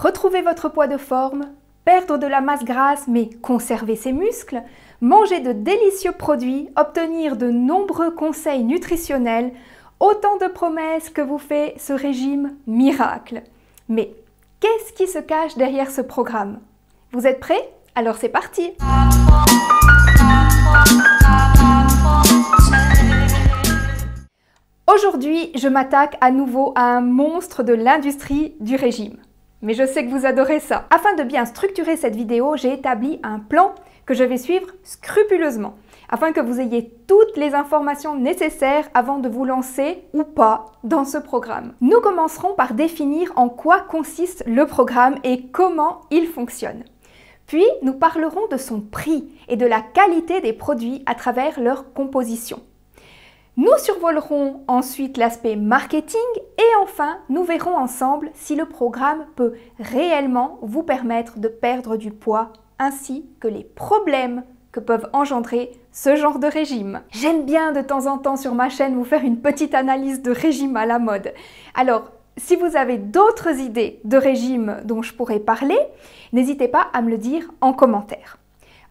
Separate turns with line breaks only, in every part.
Retrouver votre poids de forme, perdre de la masse grasse mais conserver ses muscles, manger de délicieux produits, obtenir de nombreux conseils nutritionnels, autant de promesses que vous fait ce régime miracle. Mais qu'est-ce qui se cache derrière ce programme? Vous êtes prêts? Alors c'est parti! Aujourd'hui, je m'attaque à nouveau à un monstre de l'industrie du régime. Mais je sais que vous adorez ça. Afin de bien structurer cette vidéo, j'ai établi un plan que je vais suivre scrupuleusement, afin que vous ayez toutes les informations nécessaires avant de vous lancer ou pas dans ce programme. Nous commencerons par définir en quoi consiste le programme et comment il fonctionne. Puis, nous parlerons de son prix et de la qualité des produits à travers leur composition. Nous survolerons ensuite l'aspect marketing et enfin, nous verrons ensemble si le programme peut réellement vous permettre de perdre du poids ainsi que les problèmes que peuvent engendrer ce genre de régime. J'aime bien de temps en temps sur ma chaîne vous faire une petite analyse de régime à la mode. Alors, si vous avez d'autres idées de régime dont je pourrais parler, n'hésitez pas à me le dire en commentaire.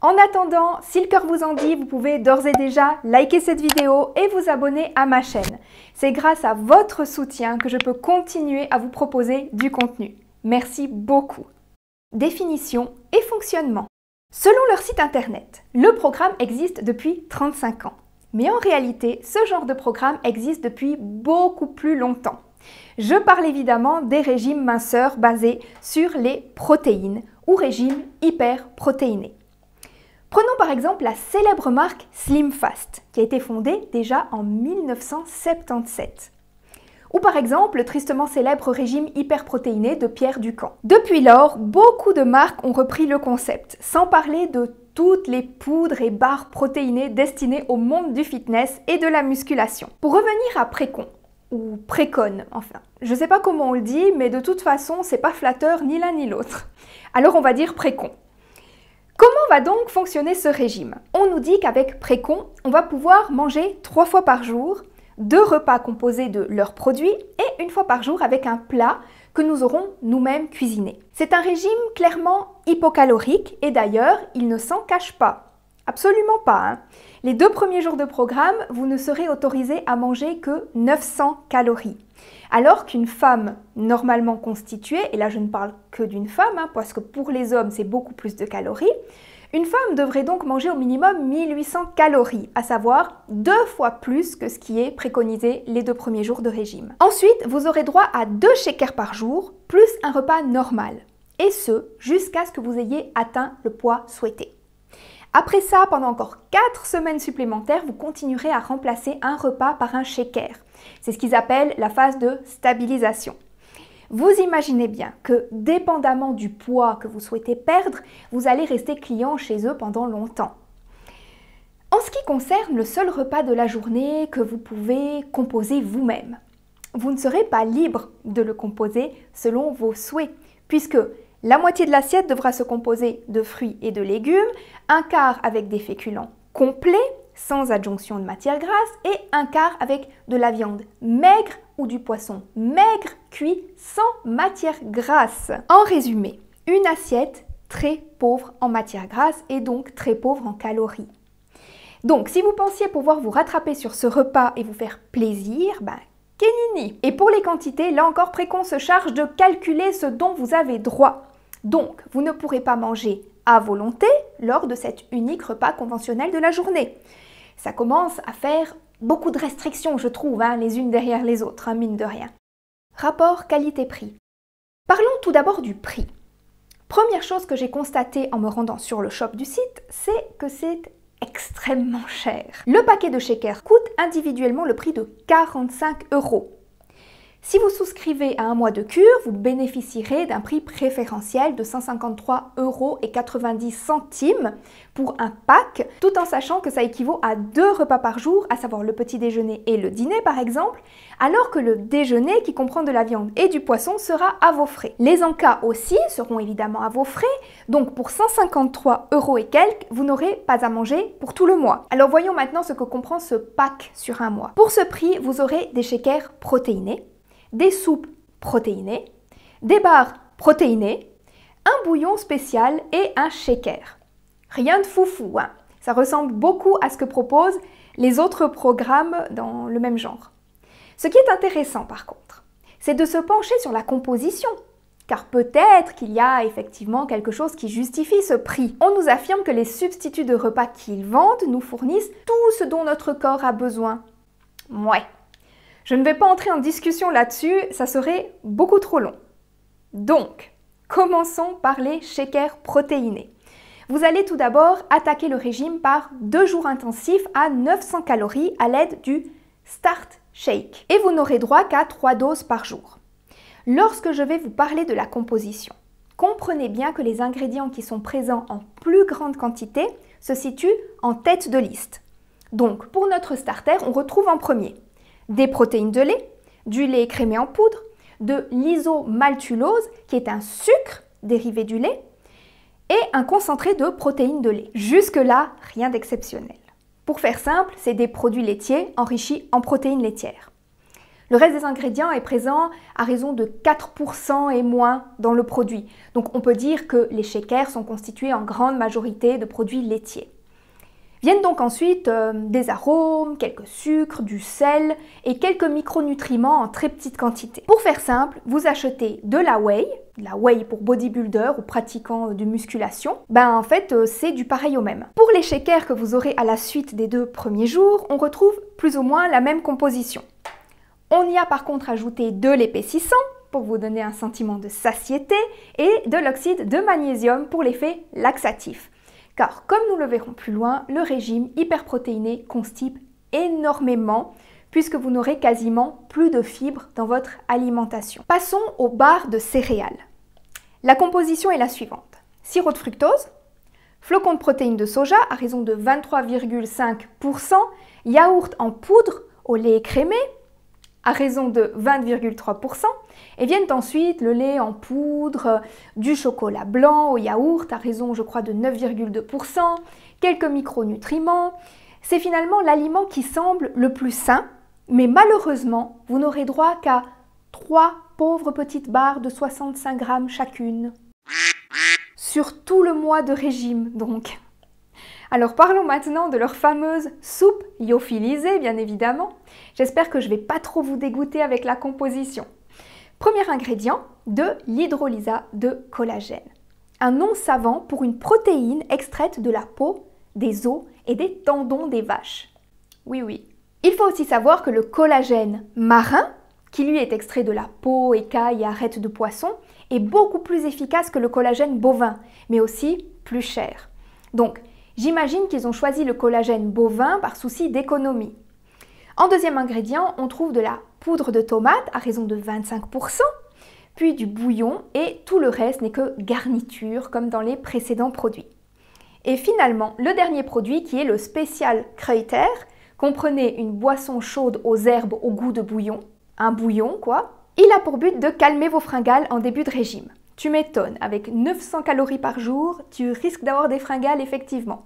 En attendant, si le cœur vous en dit, vous pouvez d'ores et déjà liker cette vidéo et vous abonner à ma chaîne. C'est grâce à votre soutien que je peux continuer à vous proposer du contenu. Merci beaucoup. Définition et fonctionnement. Selon leur site internet, le programme existe depuis 35 ans. Mais en réalité, ce genre de programme existe depuis beaucoup plus longtemps. Je parle évidemment des régimes minceurs basés sur les protéines ou régimes hyperprotéinés. Prenons par exemple la célèbre marque Slim Fast, qui a été fondée déjà en 1977. Ou par exemple le tristement célèbre régime hyperprotéiné de Pierre Ducamp. Depuis lors, beaucoup de marques ont repris le concept, sans parler de toutes les poudres et barres protéinées destinées au monde du fitness et de la musculation. Pour revenir à Précon, ou Précon, enfin, je sais pas comment on le dit, mais de toute façon, c'est pas flatteur ni l'un ni l'autre. Alors on va dire Précon. Comment va donc fonctionner ce régime? On nous dit qu'avec Précon, on va pouvoir manger 3 fois par jour, 2 repas composés de leurs produits et 1 fois par jour avec un plat que nous aurons nous-mêmes cuisiné. C'est un régime clairement hypocalorique et d'ailleurs, il ne s'en cache pas. Absolument pas, hein. Les 2 premiers jours de programme, vous ne serez autorisé à manger que 900 calories. Alors qu'une femme normalement constituée, et là je ne parle que d'une femme, hein, parce que pour les hommes c'est beaucoup plus de calories, une femme devrait donc manger au minimum 1800 calories, à savoir 2 fois plus que ce qui est préconisé les 2 premiers jours de régime. Ensuite, vous aurez droit à 2 shakers par jour, plus un repas normal, et ce, jusqu'à ce que vous ayez atteint le poids souhaité. Après ça, pendant encore 4 semaines supplémentaires, vous continuerez à remplacer un repas par un shaker. C'est ce qu'ils appellent la phase de stabilisation. Vous imaginez bien que, dépendamment du poids que vous souhaitez perdre, vous allez rester client chez eux pendant longtemps. En ce qui concerne le seul repas de la journée que vous pouvez composer vous-même, vous ne serez pas libre de le composer selon vos souhaits, puisque la moitié de l'assiette devra se composer de fruits et de légumes, un quart avec des féculents complets, sans adjonction de matière grasse, et un quart avec de la viande maigre ou du poisson maigre cuit sans matière grasse. En résumé, une assiette très pauvre en matière grasse et donc très pauvre en calories. Donc, si vous pensiez pouvoir vous rattraper sur ce repas et vous faire plaisir, kenini. Et pour les quantités, là encore, Précon se charge de calculer ce dont vous avez droit. Donc, vous ne pourrez pas manger à volonté lors de cet unique repas conventionnel de la journée. Ça commence à faire beaucoup de restrictions, je trouve, les unes derrière les autres, mine de rien. Rapport qualité-prix. Parlons tout d'abord du prix. Première chose que j'ai constatée en me rendant sur le shop du site, c'est que c'est extrêmement cher. Le paquet de shakers coûte individuellement le prix de 45 €. Si vous souscrivez à un mois de cure, vous bénéficierez d'un prix préférentiel de 153,90 € pour un pack, tout en sachant que ça équivaut à 2 repas par jour, à savoir le petit déjeuner et le dîner par exemple, alors que le déjeuner qui comprend de la viande et du poisson sera à vos frais. Les encas aussi seront évidemment à vos frais, donc pour 153 € et quelques, vous n'aurez pas à manger pour tout le mois. Alors voyons maintenant ce que comprend ce pack sur un mois. Pour ce prix, vous aurez des shakers protéinés, des soupes protéinées, des barres protéiné, un bouillon spécial et un shaker. Rien de foufou, hein. Ça ressemble beaucoup à ce que proposent les autres programmes dans le même genre. Ce qui est intéressant par contre, c'est de se pencher sur la composition, car peut-être qu'il y a effectivement quelque chose qui justifie ce prix. On nous affirme que les substituts de repas qu'ils vendent nous fournissent tout ce dont notre corps a besoin. Ouais, je ne vais pas entrer en discussion là-dessus, ça serait beaucoup trop long. Donc, commençons par les shakers protéinés. Vous allez tout d'abord attaquer le régime par 2 jours intensifs à 900 calories à l'aide du Start Shake. Et vous n'aurez droit qu'à 3 doses par jour. Lorsque je vais vous parler de la composition, comprenez bien que les ingrédients qui sont présents en plus grande quantité se situent en tête de liste. Donc, pour notre starter, on retrouve en premier des protéines de lait, du lait écrémé en poudre, de l'isomaltulose, qui est un sucre dérivé du lait, et un concentré de protéines de lait. Jusque-là, rien d'exceptionnel. Pour faire simple, c'est des produits laitiers enrichis en protéines laitières. Le reste des ingrédients est présent à raison de 4% et moins dans le produit. Donc on peut dire que les shakers sont constitués en grande majorité de produits laitiers. Viennent donc ensuite des arômes, quelques sucres, du sel et quelques micronutriments en très petite quantité. Pour faire simple, vous achetez de la whey pour bodybuilder ou pratiquants de musculation. En fait, c'est du pareil au même. Pour les shakers que vous aurez à la suite des 2 premiers jours, on retrouve plus ou moins la même composition. On y a par contre ajouté de l'épaississant pour vous donner un sentiment de satiété et de l'oxyde de magnésium pour l'effet laxatif. Car comme nous le verrons plus loin, le régime hyperprotéiné constipe énormément puisque vous n'aurez quasiment plus de fibres dans votre alimentation. Passons aux barres de céréales. La composition est la suivante. Sirop de fructose, flocons de protéines de soja à raison de 23,5%, yaourt en poudre au lait écrémé à raison de 20,3%, et viennent ensuite le lait en poudre, du chocolat blanc au yaourt à raison, je crois, de 9,2%, quelques micronutriments. C'est finalement l'aliment qui semble le plus sain, mais malheureusement, vous n'aurez droit qu'à 3 pauvres petites barres de 65 grammes chacune. Sur tout le mois de régime, donc. Alors parlons maintenant de leur fameuse soupe lyophilisée, bien évidemment. J'espère que je ne vais pas trop vous dégoûter avec la composition. Premier ingrédient, de l'hydrolysa de collagène. Un nom savant pour une protéine extraite de la peau, des os et des tendons des vaches. Oui, oui. Il faut aussi savoir que le collagène marin, qui lui est extrait de la peau, écailles et arêtes de poisson, est beaucoup plus efficace que le collagène bovin, mais aussi plus cher. Donc, j'imagine qu'ils ont choisi le collagène bovin par souci d'économie. En deuxième ingrédient, on trouve de la poudre de tomate à raison de 25%, puis du bouillon et tout le reste n'est que garniture comme dans les précédents produits. Et finalement, le dernier produit qui est le spécial Kräuter, comprenez une boisson chaude aux herbes au goût de bouillon, un bouillon quoi. Il a pour but de calmer vos fringales en début de régime. Tu m'étonnes, avec 900 calories par jour, tu risques d'avoir des fringales effectivement.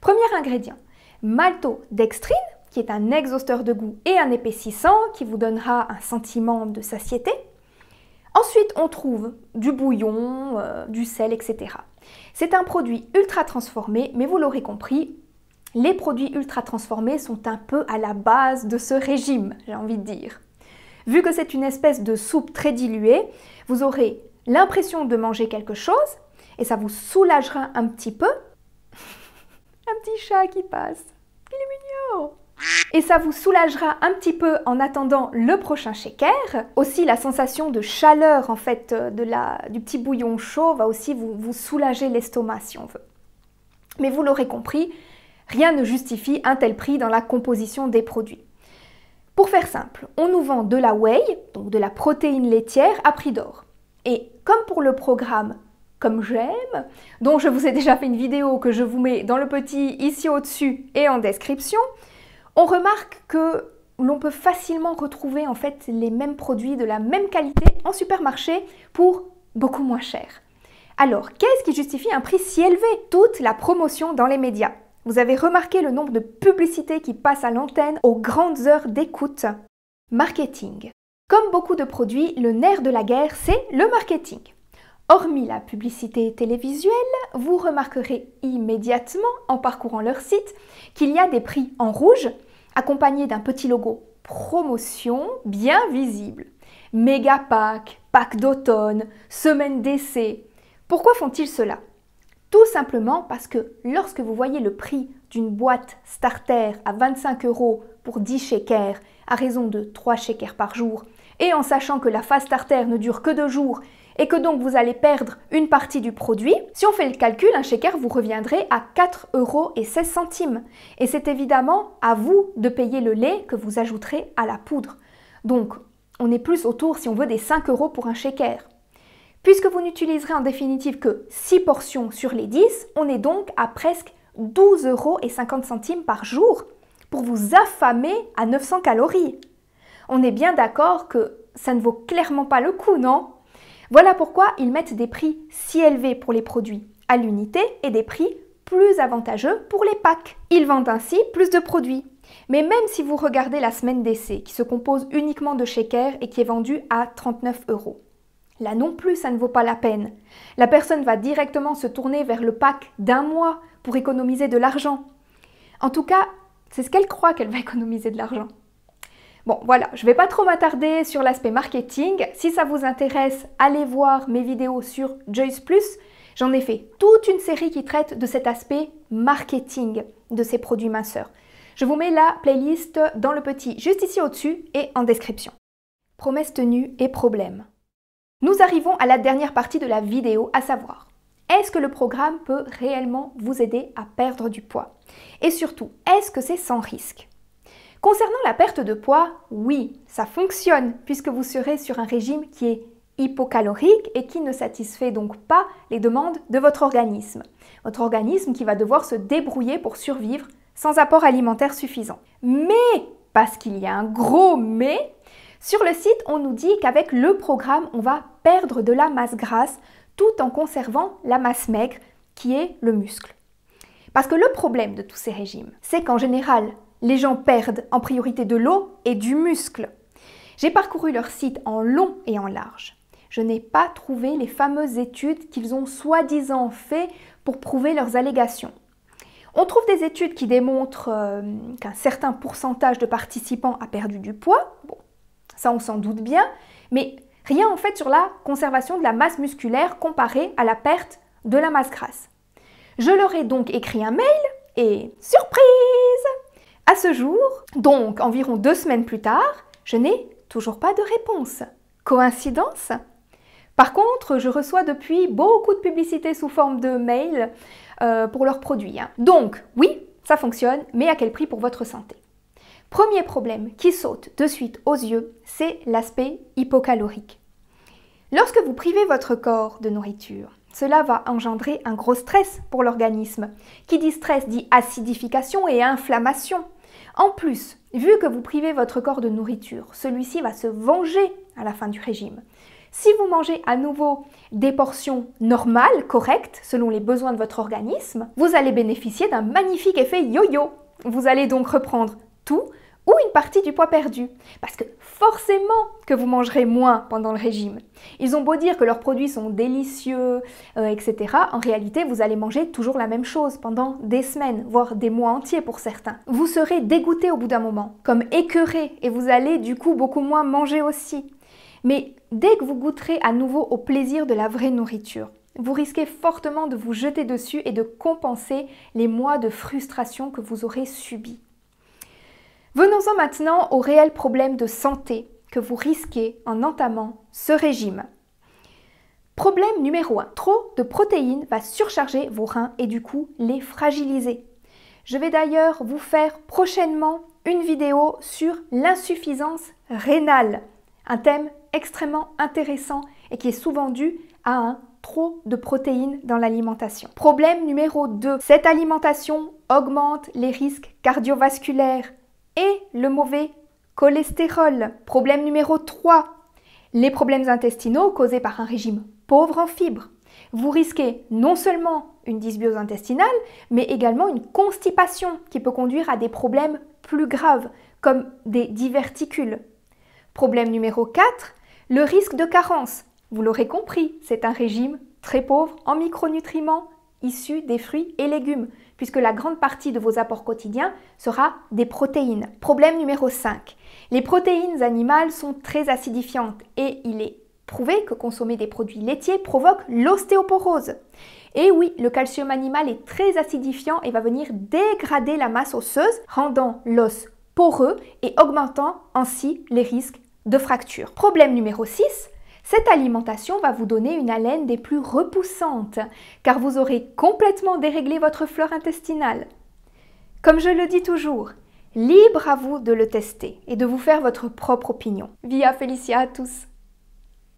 Premier ingrédient, maltodextrine, qui est un exhausteur de goût et un épaississant qui vous donnera un sentiment de satiété. Ensuite, on trouve du bouillon, du sel, etc. C'est un produit ultra transformé, mais vous l'aurez compris, les produits ultra transformés sont un peu à la base de ce régime, j'ai envie de dire. Vu que c'est une espèce de soupe très diluée, vous aurez l'impression de manger quelque chose et ça vous soulagera un petit peu. Un petit chat qui passe, il est mignon! Et ça vous soulagera un petit peu en attendant le prochain shaker. Aussi, la sensation de chaleur en fait du petit bouillon chaud va aussi vous soulager l'estomac si on veut. Mais vous l'aurez compris, rien ne justifie un tel prix dans la composition des produits. Pour faire simple, on nous vend de la whey, donc de la protéine laitière à prix d'or. Et comme pour le programme Comme j'aime, dont je vous ai déjà fait une vidéo que je vous mets dans le petit ici au-dessus et en description, on remarque que l'on peut facilement retrouver en fait les mêmes produits de la même qualité en supermarché pour beaucoup moins cher. Alors, qu'est-ce qui justifie un prix si élevé? Toute la promotion dans les médias. Vous avez remarqué le nombre de publicités qui passent à l'antenne aux grandes heures d'écoute. Marketing. Comme beaucoup de produits, le nerf de la guerre, c'est le marketing. Hormis la publicité télévisuelle, vous remarquerez immédiatement en parcourant leur site qu'il y a des prix en rouge accompagnés d'un petit logo promotion bien visible. Méga pack, pack d'automne, semaine d'essai. Pourquoi font-ils cela? Tout simplement parce que lorsque vous voyez le prix d'une boîte starter à 25 € pour 10 shakers à raison de 3 shakers par jour, et en sachant que la phase starter ne dure que 2 jours et que donc vous allez perdre une partie du produit, si on fait le calcul, un shaker vous reviendrait à 4,16 €. Et c'est évidemment à vous de payer le lait que vous ajouterez à la poudre. Donc, on est plus autour, si on veut, des 5 € pour un shaker. Puisque vous n'utiliserez en définitive que 6 portions sur les 10, on est donc à presque 12,50 € par jour pour vous affamer à 900 calories. On est bien d'accord que ça ne vaut clairement pas le coup, non? Voilà pourquoi ils mettent des prix si élevés pour les produits à l'unité et des prix plus avantageux pour les packs. Ils vendent ainsi plus de produits. Mais même si vous regardez la semaine d'essai, qui se compose uniquement de shakers et qui est vendue à 39 €, là non plus, ça ne vaut pas la peine. La personne va directement se tourner vers le pack d'un mois pour économiser de l'argent. En tout cas, c'est ce qu'elle croit qu'elle va économiser de l'argent. Bon, voilà, je ne vais pas trop m'attarder sur l'aspect marketing. Si ça vous intéresse, allez voir mes vidéos sur Joyce Plus. J'en ai fait toute une série qui traite de cet aspect marketing de ces produits minceurs. Je vous mets la playlist dans le petit juste ici au-dessus et en description. Promesses tenues et problèmes. Nous arrivons à la dernière partie de la vidéo, à savoir, est-ce que le programme peut réellement vous aider à perdre du poids? Et surtout, est-ce que c'est sans risque? Concernant la perte de poids, oui, ça fonctionne puisque vous serez sur un régime qui est hypocalorique et qui ne satisfait donc pas les demandes de votre organisme. Votre organisme qui va devoir se débrouiller pour survivre sans apport alimentaire suffisant. Mais, parce qu'il y a un gros mais, sur le site, on nous dit qu'avec le programme, on va perdre de la masse grasse tout en conservant la masse maigre qui est le muscle. Parce que le problème de tous ces régimes, c'est qu'en général, les gens perdent en priorité de l'eau et du muscle. J'ai parcouru leur site en long et en large. Je n'ai pas trouvé les fameuses études qu'ils ont soi-disant fait pour prouver leurs allégations. On trouve des études qui démontrent qu'un certain pourcentage de participants a perdu du poids. Bon, ça on s'en doute bien, mais rien en fait sur la conservation de la masse musculaire comparée à la perte de la masse grasse. Je leur ai donc écrit un mail et surprise! À ce jour, donc environ 2 semaines plus tard, je n'ai toujours pas de réponse. Coïncidence? Par contre, je reçois depuis beaucoup de publicités sous forme de mail pour leurs produits. Donc, oui, ça fonctionne, mais à quel prix pour votre santé? Premier problème qui saute de suite aux yeux, c'est l'aspect hypocalorique. Lorsque vous privez votre corps de nourriture, cela va engendrer un gros stress pour l'organisme. Qui dit stress dit acidification et inflammation. En plus, vu que vous privez votre corps de nourriture, celui-ci va se venger à la fin du régime. Si vous mangez à nouveau des portions normales, correctes, selon les besoins de votre organisme, vous allez bénéficier d'un magnifique effet yo-yo. Vous allez donc reprendre tout ou une partie du poids perdu. Parce que forcément que vous mangerez moins pendant le régime. Ils ont beau dire que leurs produits sont délicieux, etc. En réalité, vous allez manger toujours la même chose pendant des semaines, voire des mois entiers pour certains. Vous serez dégoûté au bout d'un moment, comme écœuré, et vous allez du coup beaucoup moins manger aussi. Mais dès que vous goûterez à nouveau au plaisir de la vraie nourriture, vous risquez fortement de vous jeter dessus et de compenser les mois de frustration que vous aurez subis. Venons-en maintenant au réel problème de santé que vous risquez en entamant ce régime. Problème numéro 1. Trop de protéines va surcharger vos reins et du coup les fragiliser. Je vais d'ailleurs vous faire prochainement une vidéo sur l'insuffisance rénale, un thème extrêmement intéressant et qui est souvent dû à un trop de protéines dans l'alimentation. Problème numéro 2. Cette alimentation augmente les risques cardiovasculaires et le mauvais cholestérol. Problème numéro 3. Les problèmes intestinaux causés par un régime pauvre en fibres. Vous risquez non seulement une dysbiose intestinale, mais également une constipation qui peut conduire à des problèmes plus graves, comme des diverticules. Problème numéro 4. Le risque de carence. Vous l'aurez compris, c'est un régime très pauvre en micronutriments issus des fruits et légumes, puisque la grande partie de vos apports quotidiens sera des protéines. Problème numéro 5. Les protéines animales sont très acidifiantes et il est prouvé que consommer des produits laitiers provoque l'ostéoporose. Et oui, le calcium animal est très acidifiant et va venir dégrader la masse osseuse, rendant l'os poreux et augmentant ainsi les risques de fracture. Problème numéro 6. Cette alimentation va vous donner une haleine des plus repoussantes, car vous aurez complètement déréglé votre flore intestinale. Comme je le dis toujours, libre à vous de le tester et de vous faire votre propre opinion. Via Felicia à tous!